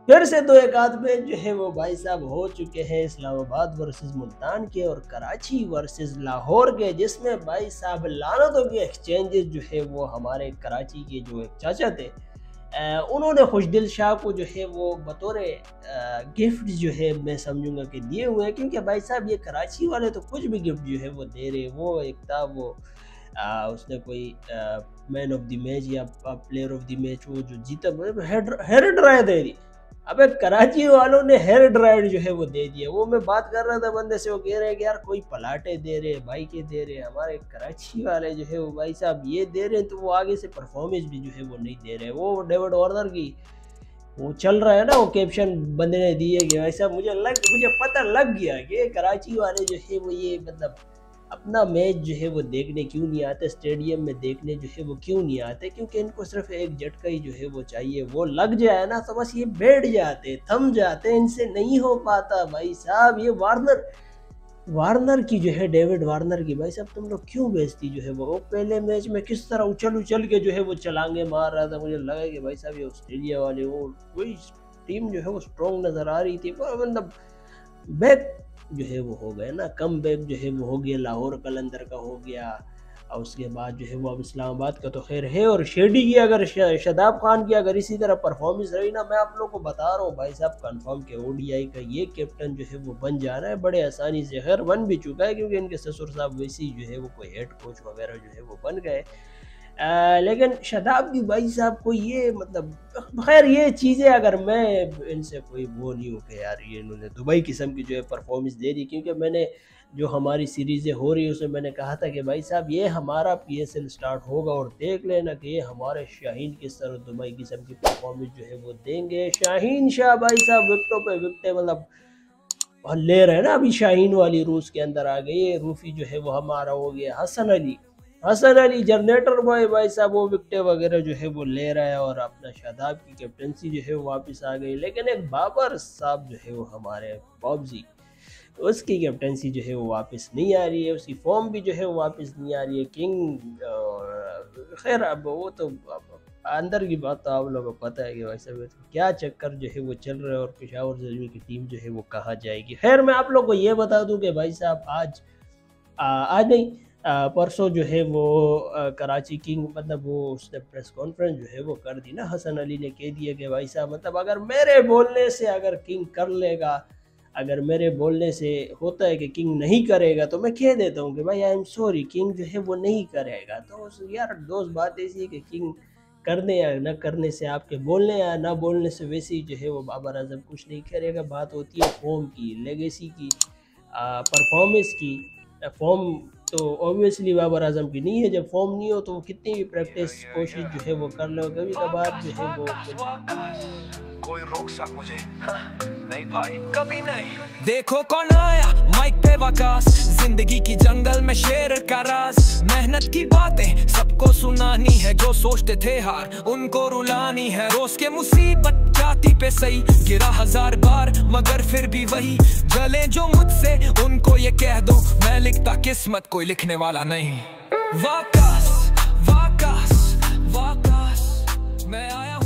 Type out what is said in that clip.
फिर से दो एक आध मैच जो है वो भाई साहब हो चुके हैं, इस्लामाबाद वर्सेस मुल्तान के और कराची वर्सेस लाहौर के, जिसमें भाई साहब लानतों के एक्सचेंजेस जो है वो हमारे कराची के जो एक चाचा थे उन्होंने खुशदिल शाह को जो है वो बतौर गिफ्ट जो है मैं समझूंगा कि दिए हुए हैं, क्योंकि भाई साहब ये कराची वाले तो कुछ भी गिफ्ट जो है वो दे रहे। वो एक था वो उसने कोई मैन ऑफ द मैच या प्लेयर ऑफ द मैच वो जो जीता हेयर ड्रायर दे रही। अबे कराची वालों ने हेयर ड्रायर जो है वो दे दिया। वो मैं बात कर रहा था बंदे से, वो कह रहे हैं कि यार कोई पलाटे दे रहे, बाइकें दे रहे, हमारे कराची वाले जो है वो भाई साहब ये दे रहे हैं, तो वो आगे से परफॉर्मेंस भी जो है वो नहीं दे रहे। वो डेविड वार्नर की वो चल रहा है ना, वो कैप्शन बंदे ने दिए कि भाई साहब मुझे पता लग गया कि कराची वाले जो है वो ये मतलब अपना मैच जो है वो देखने क्यों नहीं आते, स्टेडियम में देखने जो है वो क्यों नहीं आते, क्योंकि इनको सिर्फ एक झटका ही जो है वो चाहिए, वो लग जाए ना तो बस ये बैठ जाते, थम जाते, इनसे नहीं हो पाता भाई साहब। ये वार्नर की जो है, डेविड वार्नर की भाई साहब तुम लोग क्यों बेइज्जती जो है वो पहले मैच में किस तरह उछल के जो है वो छलांगे मार रहा था। मुझे लगा कि भाई साहब ये ऑस्ट्रेलिया वाले वो कोई टीम जो है वो स्ट्रॉन्ग नज़र आ रही थी, मतलब बैक जो है वो हो गया ना, कम बैक जो है वो हो गया, लाहौर कलंदर का हो गया, और उसके बाद जो है वो अब इस्लामाबाद का तो खैर है। और शेडी की अगर शादाब खान की अगर इसी तरह परफॉर्मेंस रही ना, मैं आप लोगों को बता रहा हूँ भाई साहब कंफर्म के ओडीआई का ये कैप्टन जो है वो बन जा रहा है बड़े आसानी से। खैर बन भी चुका है, क्योंकि इनके ससुर साहब वैसे ही जो है वो कोई हेड कोच वगैरह जो है वो बन गए। लेकिन शादाब भी भाई साहब को ये मतलब खैर ये चीज़ें अगर मैं इनसे कोई वो नहीं हो कि यार ये इन्होंने दुबई किस्म की जो है परफॉर्मेंस दे दी, क्योंकि मैंने जो हमारी सीरीज़ें हो रही है उसमें मैंने कहा था कि भाई साहब ये हमारा पीएसएल स्टार्ट होगा और देख लेना कि ये हमारे शाहीन किस तरह दुबई किस्म की परफॉर्मेंस जो है वो देंगे। शाहीन शाह भाई साहब विकटों पे विकटें मतलब ले रहे हैं ना, अभी शाहीन वाली रूस के अंदर आ गई, रूफी जो है वो हमारा हो गया, हसन अली जनरेटर बॉय भाई साहब वो विकटें वगैरह जो है वो ले रहा है, और अपना शादाब की कैप्टनसी जो है वो वापस आ गई। लेकिन एक बाबर साहब जो है वो हमारे बॉब्जी, उसकी कैप्टनसी जो है वो वापस नहीं आ रही है, उसकी फॉर्म भी जो है वो वापस नहीं आ रही है। किंग खैर अब वो तो अंदर की बात तो आप लोगों को पता है कि भाई साहब क्या चक्कर जो है वो चल रहा है, और पेशावर ज़ल्मी की टीम जो है वो कहाँ जाएगी। खैर मैं आप लोग को ये बता दूं कि भाई साहब आज नहीं परसों जो है वो कराची किंग मतलब वो उसने प्रेस कॉन्फ्रेंस जो है वो कर दी ना, हसन अली ने कह दिया कि भाई साहब मतलब अगर मेरे बोलने से अगर किंग कर लेगा, अगर मेरे बोलने से होता है कि किंग नहीं करेगा तो मैं कह देता हूँ कि भाई आई एम सॉरी, किंग जो है वो नहीं करेगा। तो यार दोस्त बात ऐसी है कि किंग करने या न करने से, आपके बोलने या ना बोलने से वैसे ही जो है वो बाबर आजम कुछ नहीं करेगा। बात होती है फॉर्म की, लेगेसी की, परफॉर्मेंस की। फॉर्म तो ऑब्वियसली बाबर आजम की नहीं है, जब फॉर्म नहीं हो तो वो कितनी भी प्रैक्टिस कोशिश जो है वो कर लो, कभी कभार जो है वो कोई रोक सक मुझे नहीं भाई कभी नहीं। देखो कौन आया माइक पे वकास, जिंदगी की जंगल में शेर का राज, मेहनत की बातें सबको सुनानी है, जो सोचते थे हार उनको रुलानी है। रोज के मुसीबत जाती पे सही, गिरा 1000 बार मगर फिर भी वही, जले जो मुझसे उनको ये कह दो, मैं लिखता किस्मत कोई लिखने वाला नहीं। वाकास वाकास वाकास मैं आया